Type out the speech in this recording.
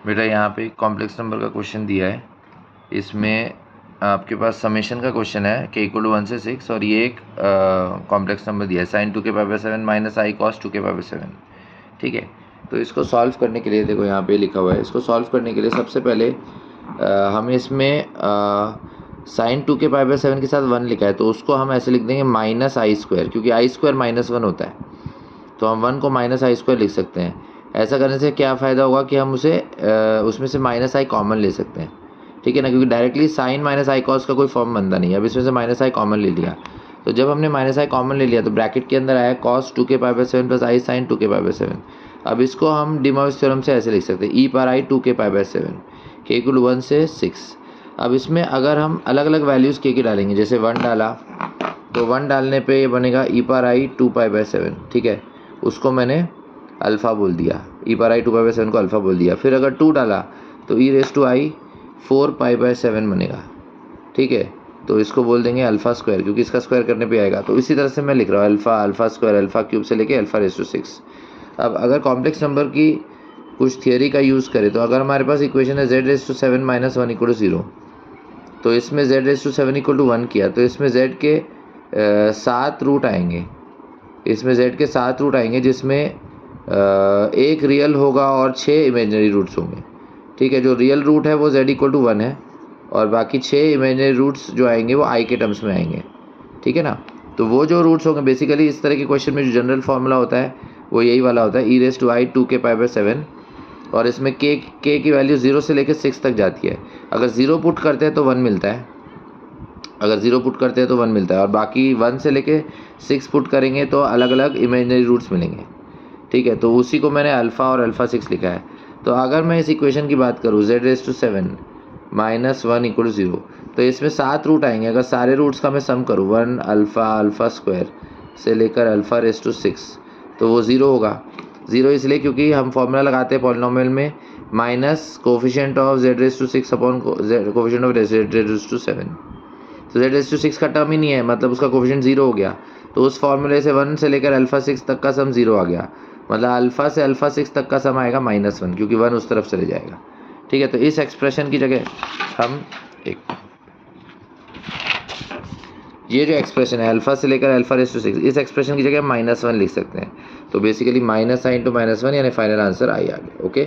बेटा यहाँ पे कॉम्प्लेक्स नंबर का क्वेश्चन दिया है, इसमें आपके पास समेशन का क्वेश्चन है k इक्वल टू 1 से 6 और ये एक कॉम्प्लेक्स नंबर दिया है sin 2k power 7 minus I cos 2k power 7। ठीक है, तो इसको सॉल्व करने के लिए देखो यहाँ पे लिखा हुआ है, इसको सॉल्व करने के लिए सबसे पहले हमें इसमें sin 2k पावर 7 के साथ 1 लिखा है, तो उसको हम ऐसे लिख देंगे माइनस आई स्क्वायर, क्योंकि आई स्क्वायर माइनस 1 होता है, तो हम 1 को माइनस आई स्क्वायर लिख सकते हैं। ऐसा करने से क्या फ़ायदा होगा कि हम उसे उसमें से माइनस आई कॉमन ले सकते हैं। ठीक है ना, क्योंकि directly sign minus I cos का कोई फॉर्म बनता नहीं है। अब इसमें से माइनस आई कॉमन ले लिया, तो जब हमने माइनस आई कॉमन ले लिया तो ब्रैकेट के अंदर आया कॉस 2k पावर 7 प्लस आई साइन 2k पावर 7। अब इसको हम डी मॉर्गन थ्योरम से ऐसे लिख सकते हैं, ई पर आई 2k पावर 7 k इक्वल 1 से 6। अब इसमें अगर हम अलग अलग वैल्यूज़ k की डालेंगे, जैसे 1 डाला तो 1 डालने पे ये बनेगा ई पर आई 2 पाई बाय 7। ठीक है, उसको मैंने अल्फ़ा बोल दिया, ई पर आई 2 पाई बाय 7 को अल्फ़ा बोल दिया। फिर अगर 2 डाला तो e raise to i 4 pi by 7 बनेगा। ठीक है, तो इसको बोल देंगे अल्फ़ा स्क्वायर, क्योंकि इसका स्क्वायर करने पे आएगा। तो इसी तरह से मैं लिख रहा हूँ अल्फ़ा स्क्वायर अल्फ़ा क्यूब से लेके अल्फ़ा रेस टू 6। अब अगर कॉम्प्लेक्स नंबर की कुछ थियोरी का यूज़ करें, तो अगर हमारे पास इक्वेशन है z raise to 7 minus 1 equal to 0, तो इसमें z raise to 7 equal to 1 किया, तो इसमें z के 7 रूट आएंगे, इसमें z के 7 रूट आएंगे, जिसमें एक रियल होगा और 6 इमेजिनरी रूट्स होंगे। ठीक है, जो रियल रूट है वो z इक्वल टू 1 है और बाकी 6 इमेजिनरी रूट्स जो आएंगे वो i के टर्म्स में आएंगे। ठीक है ना, तो वो जो रूट्स होंगे बेसिकली इस तरह के क्वेश्चन में जो जनरल फार्मूला होता है वो यही वाला होता है, e raise to i 2k pi by 7, और इसमें k की वैल्यू 0 से लेकर 6 तक जाती है। अगर 0 पुट करते हैं तो 1 मिलता है, अगर 0 पुट करते हैं तो 1 मिलता है, और बाकी 1 से लेके 6 पुट करेंगे तो अलग अलग इमेजिनरी रूट्स मिलेंगे। ठीक है, तो उसी को मैंने अल्फ़ा और अल्फ़ा 6 लिखा है। तो अगर मैं इस इक्वेशन की बात करूँ z raise to 7 minus 1 equal to 0, तो इसमें 7 रूट आएंगे। अगर सारे रूट्स का मैं सम करूँ 1 अल्फ़ा स्क्वायर से लेकर अल्फ़ा रेस टू 6, तो वो 0 होगा। 0 इसलिए क्योंकि हम फॉर्मूला लगाते हैं पॉलिनोमियल में minus coefficient of z raise to 6 upon coefficient of z raise to 7। तो z रेस टू 6 का टर्म ही नहीं है, मतलब उसका कोफिशिएंट 0 हो गया। तो उस फॉर्मूले से 1 से लेकर अल्फ़ा 6 तक का सम 0 आ गया, मतलब अल्फ़ा से अल्फ़ा 6 तक का सम आएगा -1, क्योंकि 1 उस तरफ चले जाएगा। ठीक है, तो इस एक्सप्रेशन की जगह हम ये जो एक्सप्रेशन है अल्फ़ा से लेकर अल्फ़ा रेस टू 6, इस एक्सप्रेशन की जगह -1 लिख सकते हैं। तो बेसिकली माइनस साइन टू -1 यानी फाइनल आंसर आई आ गया। ओके।